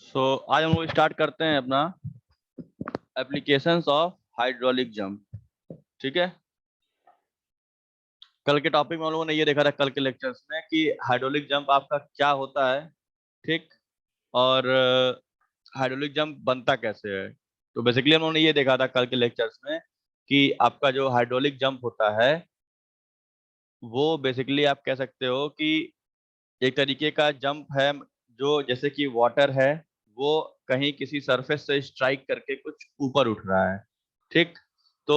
आज हम लोग स्टार्ट करते हैं अपना एप्लीकेशंस ऑफ हाइड्रोलिक जंप। ठीक है। कल के टॉपिक में हम लोगों ने ये देखा था कल के लेक्चर्स में कि हाइड्रोलिक जंप आपका क्या होता है। ठीक। और हाइड्रोलिक जंप बनता कैसे है। तो बेसिकली हम लोगों ने ये देखा था कल के लेक्चर्स में कि आपका जो हाइड्रोलिक जंप होता है वो बेसिकली आप कह सकते हो कि एक तरीके का जंप है जो जैसे कि वाटर है वो कहीं किसी सरफेस से स्ट्राइक करके कुछ ऊपर उठ रहा है। ठीक। तो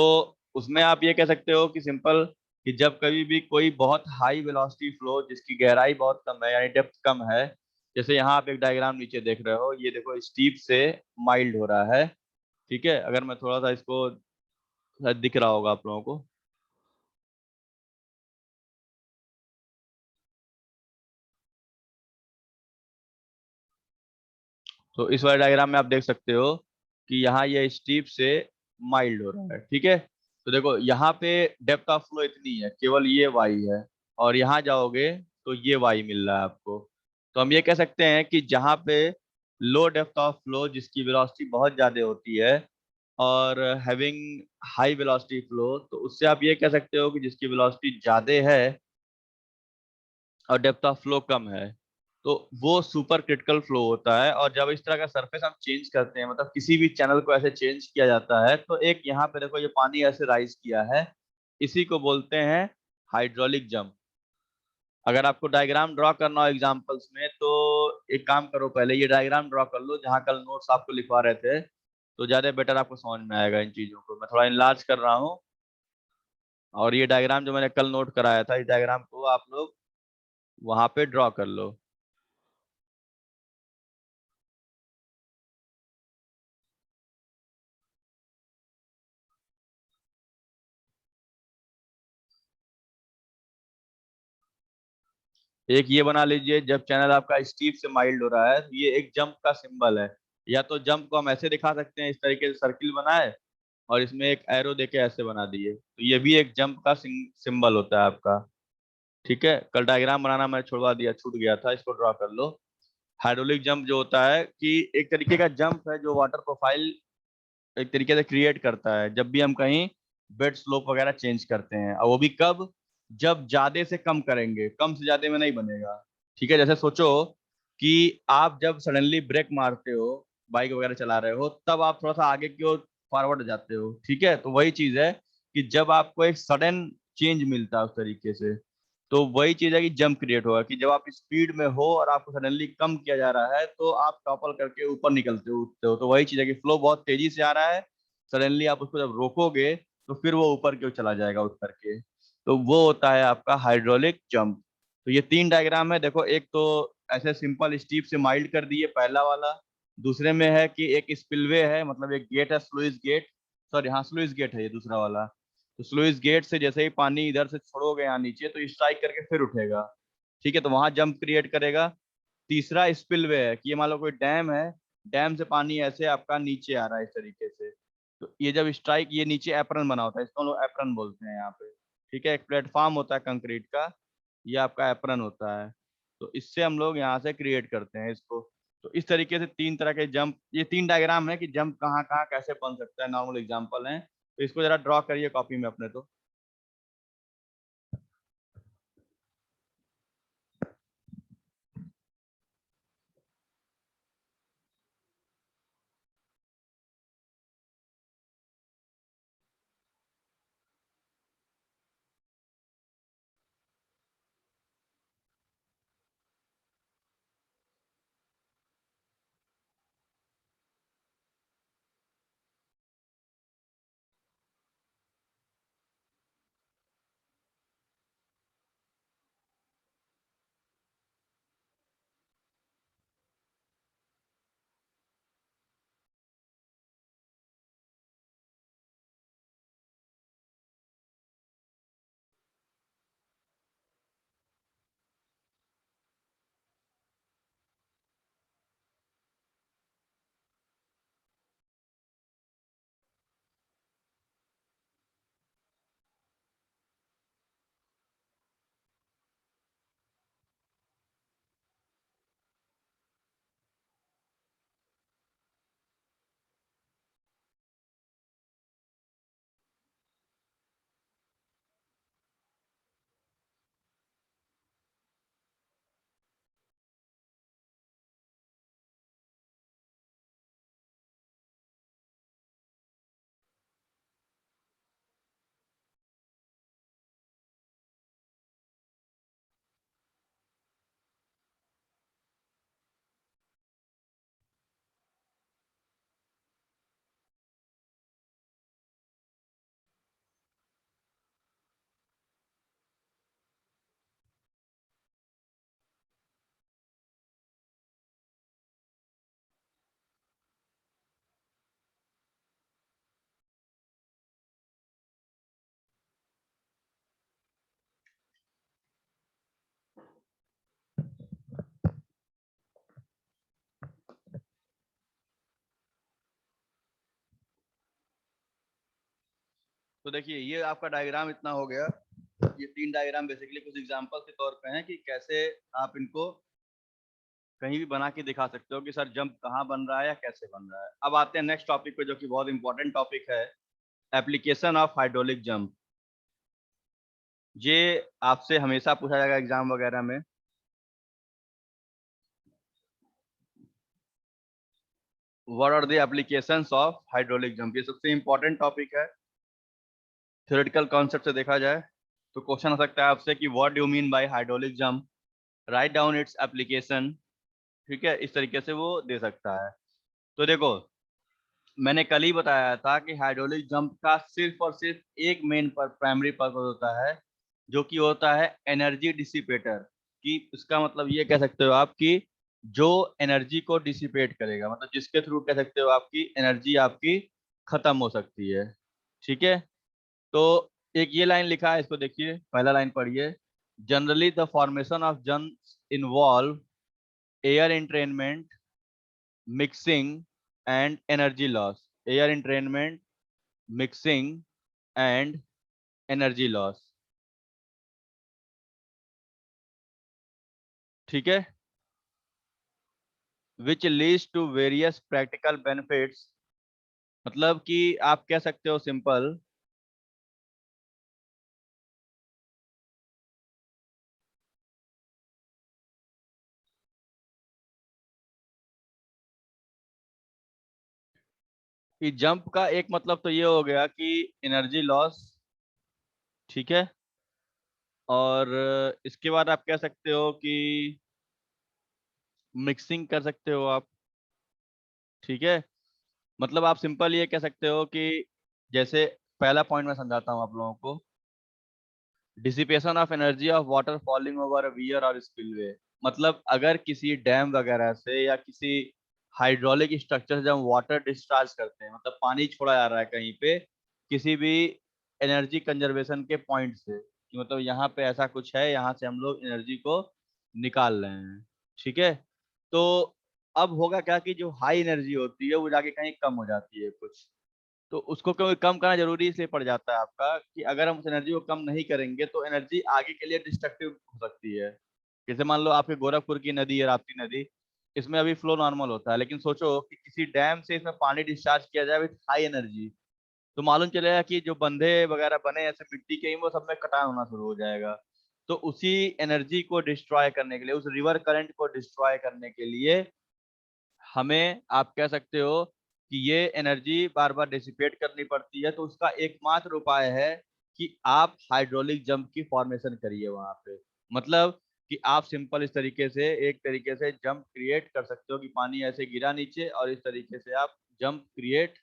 उसमें आप ये कह सकते हो कि सिंपल कि जब कभी भी कोई बहुत हाई वेलोसिटी फ्लो जिसकी गहराई बहुत कम है यानी डेप्थ कम है, जैसे यहाँ आप एक डायग्राम नीचे देख रहे हो, ये देखो स्टीप से माइल्ड हो रहा है। ठीक है। अगर मैं थोड़ा सा इसको शायद दिख रहा होगा आप लोगों को, तो इस वाले डायग्राम में आप देख सकते हो कि यहाँ ये स्टीप से माइल्ड हो रहा है। ठीक है। तो देखो यहाँ पे डेप्थ ऑफ फ्लो इतनी है, केवल ये वाई है, और यहाँ जाओगे तो ये वाई मिल रहा है आपको। तो हम ये कह सकते हैं कि जहाँ पे लो डेप्थ ऑफ फ्लो जिसकी वेलोसिटी बहुत ज्यादा होती है और हैविंग हाई वेलोसिटी फ्लो, तो उससे आप ये कह सकते हो कि जिसकी वेलोसिटी ज्यादा है और डेप्थ ऑफ फ्लो कम है, तो वो सुपर क्रिटिकल फ्लो होता है। और जब इस तरह का सरफेस हम चेंज करते हैं, मतलब किसी भी चैनल को ऐसे चेंज किया जाता है, तो एक यहाँ पे देखो ये पानी ऐसे राइज किया है, इसी को बोलते हैं हाइड्रोलिक जंप। अगर आपको डायग्राम ड्रॉ करना हो एग्जांपल्स में, तो एक काम करो, पहले ये डायग्राम ड्रॉ कर लो जहाँ कल नोट्स आपको लिखवा रहे थे, तो ज्यादा बेटर आपको समझ में आएगा इन चीजों को। मैं थोड़ा इनलार्ज कर रहा हूँ, और ये डायग्राम जो मैंने कल नोट कराया था, इस डायग्राम को आप लोग वहां पे ड्रॉ कर लो। एक ये बना लीजिए, जब चैनल आपका स्टीप से माइल्ड हो रहा है तो ये एक जंप का सिंबल है। या तो जंप को हम ऐसे दिखा सकते हैं, इस तरीके से सर्किल बनाए और इसमें एक एरो देके ऐसे बना दिए, तो ये भी एक जंप का सिंबल होता है आपका। ठीक है। कल डायग्राम बनाना मैं छुड़वा दिया, छूट गया था, इसको ड्रॉ कर लो। हाइड्रोलिक जंप जो होता है कि एक तरीके का जंप है जो वाटर प्रोफाइल एक तरीके से क्रिएट करता है जब भी हम कहीं बेड स्लोप वगैरह चेंज करते हैं, और वो भी कब, जब ज्यादा से कम करेंगे, कम से ज्यादा में नहीं बनेगा। ठीक है। जैसे सोचो कि आप जब सडनली ब्रेक मारते हो, बाइक वगैरह चला रहे हो, तब आप थोड़ा सा आगे की ओर फॉरवर्ड जाते हो। ठीक है। तो वही चीज है कि जब आपको एक सडन चेंज मिलता है उस तरीके से, तो वही चीज है कि जंप क्रिएट होगा कि जब आप स्पीड में हो और आपको सडनली कम किया जा रहा है, तो आप टॉपल करके ऊपर निकलते हो, उठते हो। तो वही चीज है कि फ्लो बहुत तेजी से आ रहा है, सडनली आप उसको जब रोकोगे तो फिर वो ऊपर की ओर चला जाएगा उठ करके। तो वो होता है आपका हाइड्रोलिक जंप। तो ये तीन डायग्राम है, देखो। एक तो ऐसे सिंपल स्टीप से माइल्ड कर दिए पहला वाला। दूसरे में है कि एक स्पिलवे है, मतलब एक गेट है, स्लुइस गेट। सॉरी, हाँ स्लुइस गेट है ये दूसरा वाला। तो स्लुइस गेट से जैसे ही पानी इधर से छोड़ोगे यहाँ नीचे, तो स्ट्राइक करके फिर उठेगा। ठीक है। तो वहां जंप क्रिएट करेगा। तीसरा स्पिलवे है कि ये मान लो कोई डैम है, डैम से पानी ऐसे आपका नीचे आ रहा है इस तरीके से, तो ये जब स्ट्राइक, ये नीचे एप्रन बना होता है, इसको हम लोग एप्रन बोलते हैं यहाँ पे। ठीक है। एक प्लेटफॉर्म होता है कंक्रीट का, ये आपका एप्रन होता है। तो इससे हम लोग यहाँ से क्रिएट करते हैं इसको। तो इस तरीके से तीन तरह के जंप, ये तीन डायग्राम है कि जंप कहाँ कहाँ कैसे बन सकता है, नॉर्मल एग्जांपल है। तो इसको जरा ड्रॉ करिए कॉपी में अपने तो। तो देखिए ये आपका डायग्राम इतना हो गया। ये 3 डायग्राम बेसिकली कुछ एग्जांपल के तौर पे हैं कि कैसे आप इनको कहीं भी बना के दिखा सकते हो कि सर जंप कहाँ बन रहा है या कैसे बन रहा है। अब आते हैं नेक्स्ट टॉपिक पे जो कि बहुत इंपॉर्टेंट टॉपिक है, एप्लीकेशन ऑफ हाइड्रोलिक जंप। ये आपसे हमेशा पूछा जाएगा एग्जाम वगैरह में। What are the applications of hydraulic jump, ये सबसे इंपॉर्टेंट टॉपिक है थ्योरेटिकल कॉन्सेप्ट से देखा जाए। तो क्वेश्चन हो सकता है आपसे कि what do you mean by hydraulic jump, write down its application. ठीक है, इस तरीके से वो दे सकता है। तो देखो मैंने कल ही बताया था कि हाइड्रोलिक जंप का सिर्फ और सिर्फ एक मेन पर प्राइमरी पर्पज होता है, जो कि होता है एनर्जी डिसिपेटर। कि इसका मतलब ये कह सकते हो आप कि जो एनर्जी को डिसिपेट करेगा, मतलब जिसके थ्रू कह सकते हो आपकी एनर्जी आपकी खत्म हो सकती है। ठीक है, तो एक ये लाइन लिखा है, इसको देखिए, पहला लाइन पढ़िए। जनरली द फॉर्मेशन ऑफ जन involve air entrainment, mixing and energy loss, air entrainment, mixing and energy loss। ठीक है, which leads to various practical benefits। मतलब कि आप कह सकते हो सिंपल कि जंप का एक मतलब तो ये हो गया कि एनर्जी लॉस। ठीक है, और इसके बाद आप कह सकते हो कि मिक्सिंग कर सकते हो आप। ठीक है, मतलब आप सिंपल ये कह सकते हो कि जैसे पहला पॉइंट मैं समझाता हूँ आप लोगों को। Dissipation of energy of water falling over wear और स्पिलवे। मतलब अगर किसी डैम वगैरह से या किसी हाइड्रोलिक स्ट्रक्चर से जब वाटर डिस्चार्ज करते हैं, मतलब पानी छोड़ा जा रहा है कहीं पे किसी भी एनर्जी कंजर्वेशन के पॉइंट से, कि मतलब यहाँ पे ऐसा कुछ है, यहाँ से हम लोग एनर्जी को निकाल रहे हैं। ठीक है, तो अब होगा क्या कि जो हाई एनर्जी होती है वो जाके कहीं कम हो जाती है कुछ। तो उसको क्यों कम करना जरूरी इसलिए पड़ जाता है आपका कि अगर हम उस एनर्जी को कम नहीं करेंगे तो एनर्जी आगे के लिए डिस्ट्रक्टिव हो सकती है। जैसे मान लो आपके गोरखपुर की नदी है राप्ती नदी, इसमें अभी फ्लो नॉर्मल होता है, लेकिन सोचो कि किसी डैम से इसमें पानी डिस्चार्ज किया जाए विथ हाई एनर्जी, तो मालूम चलेगा कि जो बंधे वगैरह बने ऐसे मिट्टी के ही, वो सब में कटान होना शुरू हो जाएगा। तो उसी एनर्जी को डिस्ट्रॉय करने के लिए, उस रिवर करंट को डिस्ट्रॉय करने के लिए हमें आप कह सकते हो कि ये एनर्जी बार बार डिसिपेट करनी पड़ती है। तो उसका एकमात्र उपाय है कि आप हाइड्रोलिक जंप की फॉर्मेशन करिए वहां पे। मतलब कि आप सिंपल इस तरीके से एक तरीके से जंप क्रिएट कर सकते हो कि पानी ऐसे गिरा नीचे और इस तरीके से आप जंप क्रिएट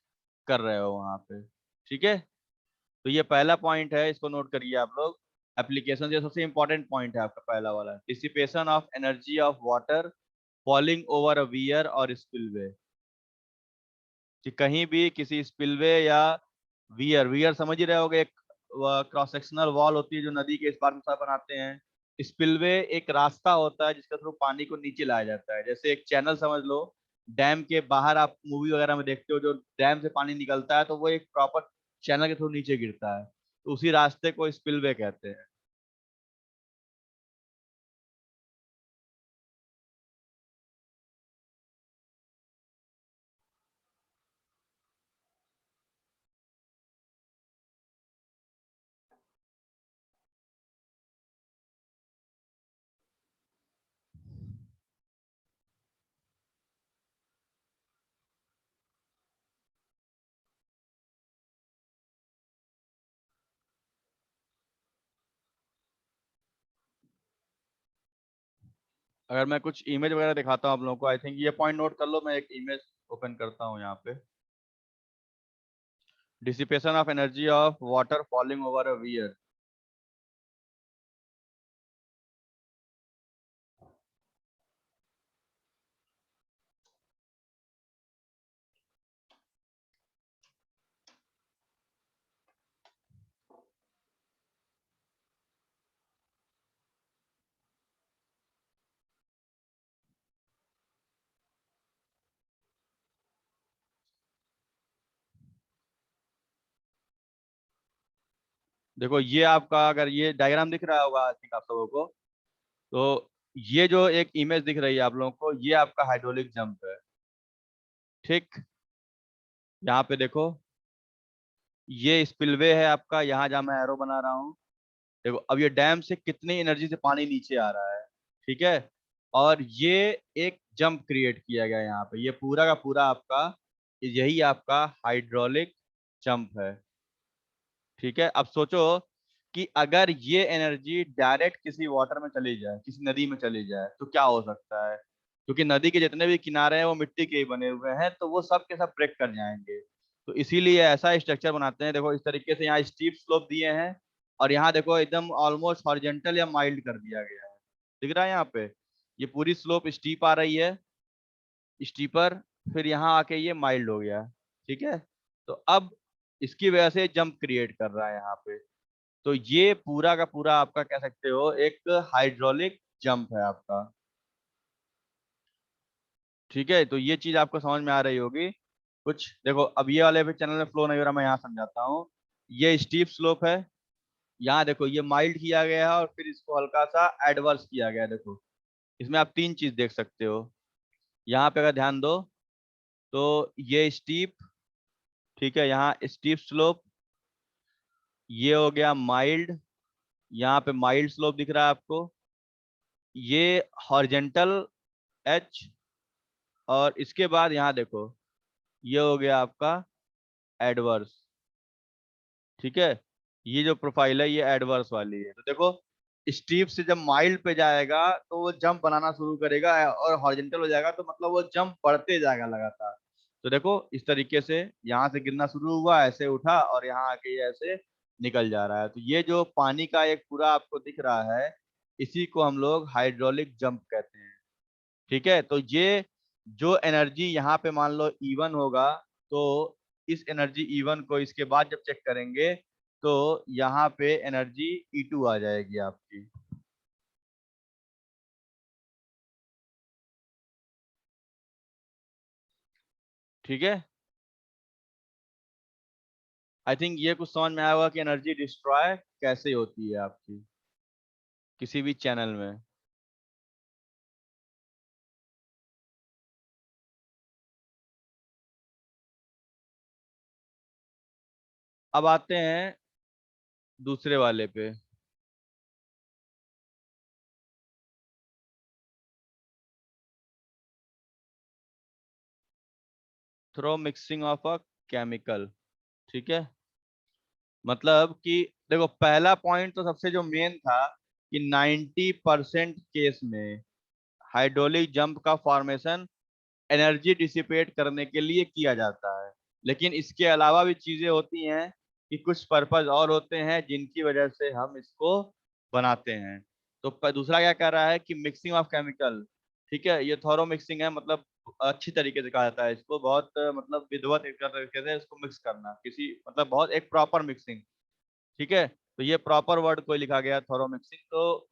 कर रहे हो वहां पे। ठीक है, तो ये पहला पॉइंट है, इसको नोट करिए आप लोग। एप्लीकेशन ये सबसे इंपॉर्टेंट पॉइंट है आपका पहला वाला, dissipation of energy of water falling over a weird और स्पिलवे। कि कहीं भी किसी स्पिलवे या वियर, वियर समझ ही रहे होगे, एक क्रॉस सेक्शनल वॉल होती है जो नदी के इस पार उस पार बनाते हैं। स्पिलवे एक रास्ता होता है जिसके थ्रू पानी को नीचे लाया जाता है, जैसे एक चैनल समझ लो। डैम के बाहर आप मूवी वगैरह में देखते हो जो डैम से पानी निकलता है तो वो एक प्रॉपर चैनल के थ्रू नीचे गिरता है, तो उसी रास्ते को स्पिलवे कहते हैं। अगर मैं कुछ इमेज वगैरह दिखाता हूँ आप लोगों को, आई थिंक ये पॉइंट नोट कर लो। मैं एक इमेज ओपन करता हूँ यहाँ पे। Dissipation of energy of water falling over a weird. देखो ये आपका, अगर ये डायग्राम दिख रहा होगा आई थिंक आप सबों को, तो ये जो एक इमेज दिख रही है आप लोगों को, ये आपका हाइड्रोलिक जंप है। ठीक, यहाँ पे देखो, ये स्पिलवे है आपका, यहाँ जहाँ मैं एरो बना रहा हूँ। देखो अब ये डैम से कितनी एनर्जी से पानी नीचे आ रहा है। ठीक है, और ये एक जंप क्रिएट किया गया है यहाँ पे, ये पूरा का पूरा आपका, यही आपका हाइड्रोलिक जंप है। ठीक है, अब सोचो कि अगर ये एनर्जी डायरेक्ट किसी वाटर में चली जाए, किसी नदी में चली जाए, तो क्या हो सकता है। क्योंकि नदी के जितने भी किनारे हैं वो मिट्टी के ही बने हुए हैं, तो वो सब के सब ब्रेक कर जाएंगे। तो इसीलिए ऐसा स्ट्रक्चर बनाते हैं। देखो इस तरीके से यहाँ स्टीप स्लोप दिए हैं, और यहाँ देखो एकदम ऑलमोस्ट हॉरिजेंटल या माइल्ड कर दिया गया है। दिख रहा है यहाँ पे, ये पूरी स्लोप स्टीप आ रही है, स्टीपर, फिर यहाँ आके ये माइल्ड हो गया। ठीक है, तो अब इसकी वजह से जंप क्रिएट कर रहा है यहाँ पे। तो ये पूरा का पूरा आपका कह सकते हो एक हाइड्रोलिक जंप है आपका। ठीक है, तो ये चीज आपको समझ में आ रही होगी कुछ। देखो अब ये वाले पे चैनल में फ्लो नहीं हो रहा, मैं यहाँ समझाता हूँ। ये स्टीप स्लोप है, यहाँ देखो ये माइल्ड किया गया है और फिर इसको हल्का सा एडवर्स किया गया है। देखो इसमें आप तीन चीज देख सकते हो। यहाँ पे अगर ध्यान दो, तो ये स्टीप, ठीक है, यहाँ स्टीप स्लोप, ये हो गया माइल्ड, यहाँ पे माइल्ड स्लोप दिख रहा है आपको, ये हॉरिजेंटल एच, और इसके बाद यहाँ देखो ये हो गया आपका एडवर्स। ठीक है, ये जो प्रोफाइल है ये एडवर्स वाली है। तो देखो स्टीप से जब माइल्ड पे जाएगा तो वो जंप बनाना शुरू करेगा, और हॉरिजेंटल हो जाएगा तो मतलब वो जंप बढ़ते जाएगा लगातार। तो देखो इस तरीके से यहाँ से गिरना शुरू हुआ, ऐसे उठा और यहाँ आके ये ऐसे निकल जा रहा है। तो ये जो पानी का एक पूरा आपको दिख रहा है, इसी को हम लोग हाइड्रोलिक जंप कहते हैं। ठीक है, तो ये जो एनर्जी यहाँ पे मान लो E1 होगा, तो इस एनर्जी E1 को इसके बाद जब चेक करेंगे, तो यहाँ पे एनर्जी E2 आ जाएगी आपकी। ठीक है, आई थिंक ये कुछ समझ में आया होगा कि एनर्जी डिस्ट्रॉय कैसे होती है आपकी किसी भी चैनल में। अब आते हैं दूसरे वाले पे, through mixing of a chemical. ठीक है, मतलब कि देखो पहला पॉइंट तो सबसे जो मेन था कि 90% केस में हाइड्रोलिक जंप का फॉर्मेशन एनर्जी डिसिपेट करने के लिए किया जाता है। लेकिन इसके अलावा भी चीजें होती हैं कि कुछ पर्पज और होते हैं जिनकी वजह से हम इसको बनाते हैं। तो दूसरा क्या कह रहा है कि मिक्सिंग ऑफ केमिकल। ठीक है, ये थॉरो मिक्सिंग है, मतलब अच्छी तरीके से कहा जाता है इसको, बहुत मतलब विधिवत एक तरीके से इसको मिक्स करना, किसी मतलब बहुत एक प्रॉपर मिक्सिंग। ठीक है, तो ये प्रॉपर वर्ड कोई लिखा गया थॉरो मिक्सिंग। तो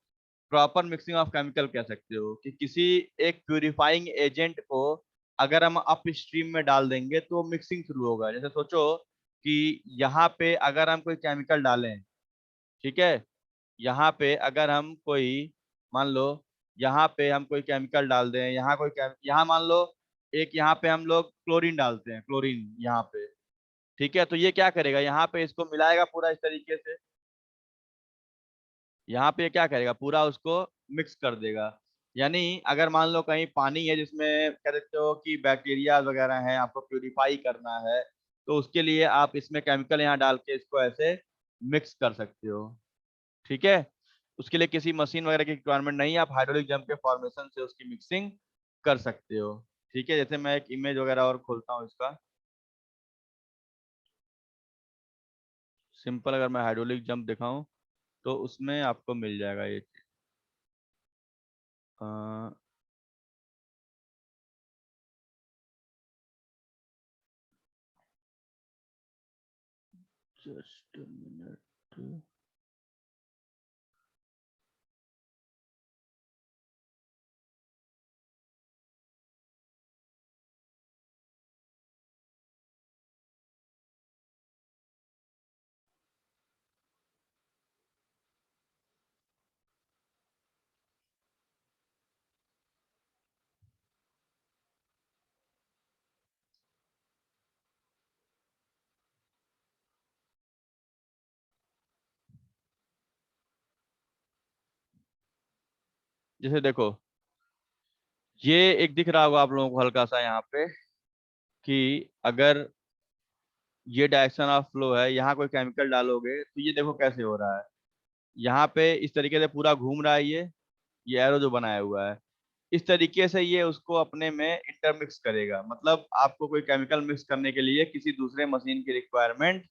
प्रॉपर मिक्सिंग ऑफ केमिकल कह सकते हो कि किसी एक प्यूरिफाइंग एजेंट को अगर हम अप स्ट्रीम में डाल देंगे तो मिक्सिंग शुरू होगा। जैसे सोचो कि यहाँ पे अगर हम कोई केमिकल डालें, ठीक है, यहाँ पे अगर हम कोई, मान लो यहाँ पे हम कोई केमिकल डाल दें, यहाँ कोई यहाँ मान लो एक, यहाँ पे हम लोग क्लोरीन डालते हैं, क्लोरीन यहाँ पे। ठीक है, तो ये क्या करेगा, यहाँ पे इसको मिलाएगा पूरा इस तरीके से, यहाँ पे क्या करेगा पूरा उसको मिक्स कर देगा। यानी अगर मान लो कहीं पानी है जिसमें कह सकते हो कि बैक्टीरिया वगैरह हैं, आपको प्यूरिफाई करना है, तो उसके लिए आप इसमें केमिकल यहाँ डाल के इसको ऐसे मिक्स कर सकते हो। ठीक है, उसके लिए किसी मशीन वगैरह की रिक्वायरमेंट नहीं है, आप हाइड्रोलिक जंप के फॉर्मेशन से उसकी मिक्सिंग कर सकते हो। ठीक है, जैसे मैं एक इमेज वगैरह और खोलता हूँ इसका, सिंपल अगर मैं हाइड्रोलिक जंप दिखाऊं तो उसमें आपको मिल जाएगा ये। Just minute. जैसे देखो, ये एक दिख रहा होगा आप लोगों को हल्का सा यहाँ पे, कि अगर ये डायरेक्शन ऑफ फ्लो है, यहाँ कोई केमिकल डालोगे तो ये देखो कैसे हो रहा है। यहाँ पे इस तरीके से पूरा घूम रहा है ये एरो जो बनाया हुआ है, इस तरीके से ये उसको अपने में इंटरमिक्स करेगा। मतलब आपको कोई केमिकल मिक्स करने के लिए किसी दूसरे मशीन की रिक्वायरमेंट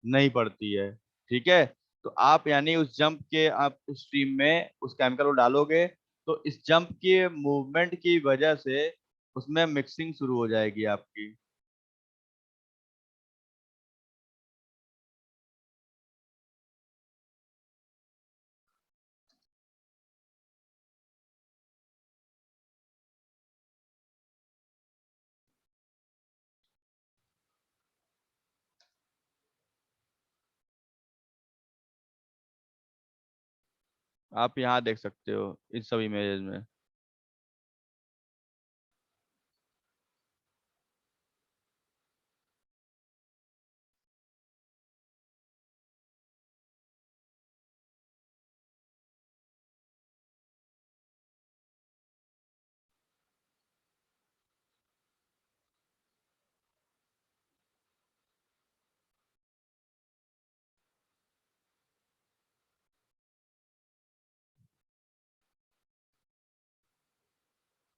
नहीं पड़ती है। ठीक है। तो आप यानी उस जंप के आप स्ट्रीम में उस केमिकल को डालोगे, तो इस जंप के मूवमेंट की वजह से उसमें मिक्सिंग शुरू हो जाएगी आपकी। आप यहाँ देख सकते हो इस सब इमेजेस में।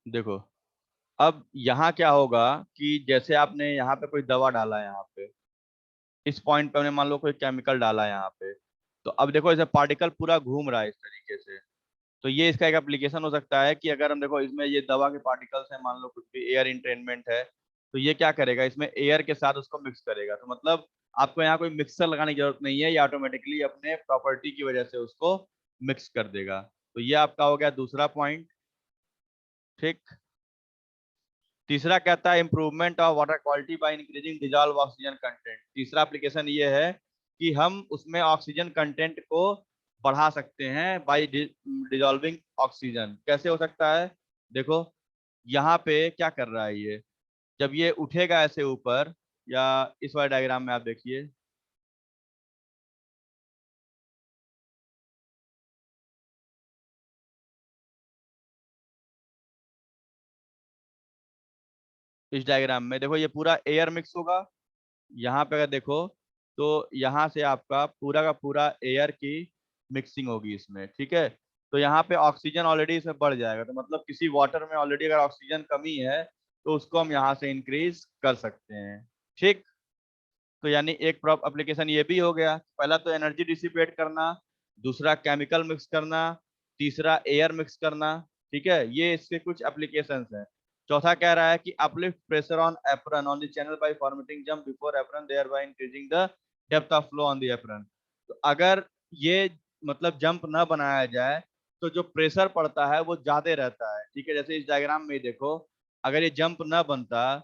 देखो, अब यहाँ क्या होगा कि जैसे आपने यहाँ पे कोई दवा डाला है, यहाँ पे इस पॉइंट पे हमने मान लो कोई केमिकल डाला है यहाँ पे, तो अब देखो इसे पार्टिकल पूरा घूम रहा है इस तरीके से। तो ये इसका एक एप्लीकेशन हो सकता है कि अगर हम देखो इसमें ये दवा के पार्टिकल्स हैं, मान लो कुछ भी एयर इंट्रेनमेंट है, तो ये क्या करेगा, इसमें एयर के साथ उसको मिक्स करेगा। तो मतलब आपको यहाँ कोई मिक्सर लगाने की जरूरत नहीं है, ये ऑटोमेटिकली अपने प्रॉपर्टी की वजह से उसको मिक्स कर देगा। तो ये आपका हो गया दूसरा पॉइंट। ठीक। तीसरा कहता है improvement of water quality by increasing dissolve oxygen content. तीसरा एप्लीकेशन ये है कि हम उसमें ऑक्सीजन कंटेंट को बढ़ा सकते हैं बाय डिजॉल्विंग ऑक्सीजन। कैसे हो सकता है? देखो, यहाँ पे क्या कर रहा है ये, जब ये उठेगा ऐसे ऊपर, या इस वाले डायग्राम में आप देखिए, इस डायग्राम में देखो ये पूरा एयर मिक्स होगा। यहाँ पे अगर देखो, तो यहाँ से आपका पूरा का पूरा एयर की मिक्सिंग होगी इसमें। ठीक है। तो यहाँ पे ऑक्सीजन ऑलरेडी इसमें बढ़ जाएगा, तो मतलब किसी वाटर में ऑलरेडी अगर ऑक्सीजन कमी है, तो उसको हम यहाँ से इंक्रीज कर सकते हैं। ठीक। तो यानी एक प्रॉप एप्लीकेशन ये भी हो गया, पहला तो एनर्जी डिसिपेट करना, दूसरा केमिकल मिक्स करना, तीसरा एयर मिक्स करना। ठीक है, ये इसके कुछ एप्लीकेशंस हैं। चौथा कह रहा है कि uplift pressure on apron on the channel by formatting jump before apron there bye increasing the depth of flow on the apron. तो अगर ये मतलब जंप ना बनाया जाए, तो जो प्रेशर पड़ता है वो ज्यादा रहता है। ठीक है, जैसे इस डायग्राम में देखो, अगर ये जंप ना बनता,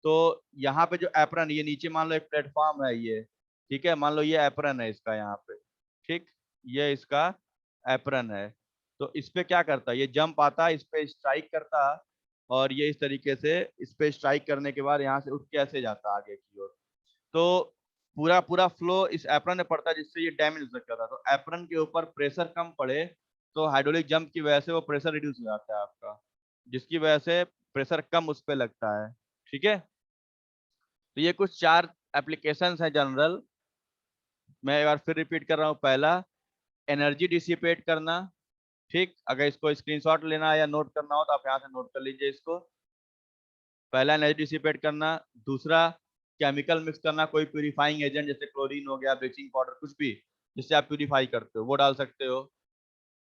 तो यहाँ पे जो एप्रन, ये नीचे मान लो एक प्लेटफॉर्म है ये, ठीक है, मान लो ये एप्रन है इसका यहाँ पे। ठीक। ये इसका एप्रन है। तो इस पे क्या करता है, ये जंप आता, इस पे स्ट्राइक करता, और ये इस तरीके से इस पे स्ट्राइक करने के बाद यहाँ से उठ के ऐसे जाता आगे की ओर। तो पूरा पूरा फ्लो इस एप्रन में पड़ता है, जिससे ये डैमेज हो सकता था। तो एप्रन के ऊपर प्रेशर कम पड़े, तो हाइड्रोलिक जंप की वजह से वो प्रेशर रिड्यूस हो जाता है आपका, जिसकी वजह से प्रेशर कम उस पर लगता है। ठीक है। तो ये कुछ चार एप्लीकेशंस हैं जनरल। मैं एक बार फिर रिपीट कर रहा हूँ। पहला, एनर्जी डिसिपेट करना। ठीक, अगर इसको स्क्रीनशॉट लेना है या नोट करना हो तो आप यहाँ से नोट कर लीजिए इसको। पहला, एनर्जी डिसिपेट करना। दूसरा, केमिकल मिक्स करना, कोई प्यूरिफाइंग एजेंट जैसे क्लोरीन हो गया, ब्लीचिंग पाउडर, कुछ भी जिससे आप प्यूरिफाई करते हो वो डाल सकते हो।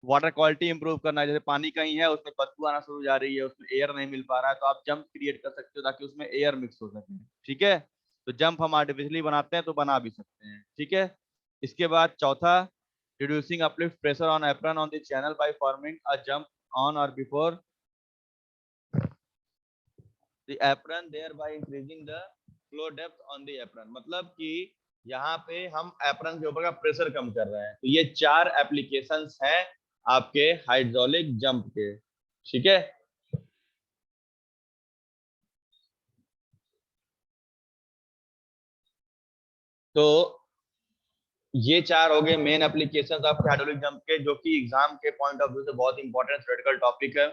वाटर क्वालिटी इंप्रूव करना है, जैसे पानी कहीं है उसमें बदबू आना शुरू हो जा रही है, उसमें एयर नहीं मिल पा रहा है, तो आप जंप क्रिएट कर सकते हो ताकि उसमें एयर मिक्स हो सके। ठीक है। तो जंप हम आर्टिफिशियली बनाते हैं तो बना भी सकते हैं। ठीक है। इसके बाद चौथा, reducing uplift pressure on apron on the channel by forming a jump on और before the apron there bye increasing the flow depth on the apron. मतलब कि यहाँ पे हम एप्रन के ऊपर का प्रेशर कम कर रहे हैं। तो ये चार एप्लीकेशंस हैं आपके हाइड्रोलिक जंप के। ठीक है। तो ये 4 हो गए मेन एप्लीकेशंस आपके हाइड्रोलिक जंप के, जो कि एग्जाम के पॉइंट ऑफ व्यू से बहुत इंपॉर्टेंट थ्योरेटिकल टॉपिक है।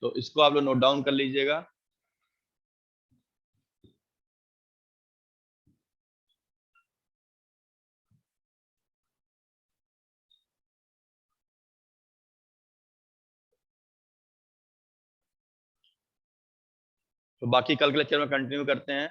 तो इसको आप लोग नोट डाउन कर लीजिएगा। तो बाकी कल के लेक्चर में कंटिन्यू करते हैं।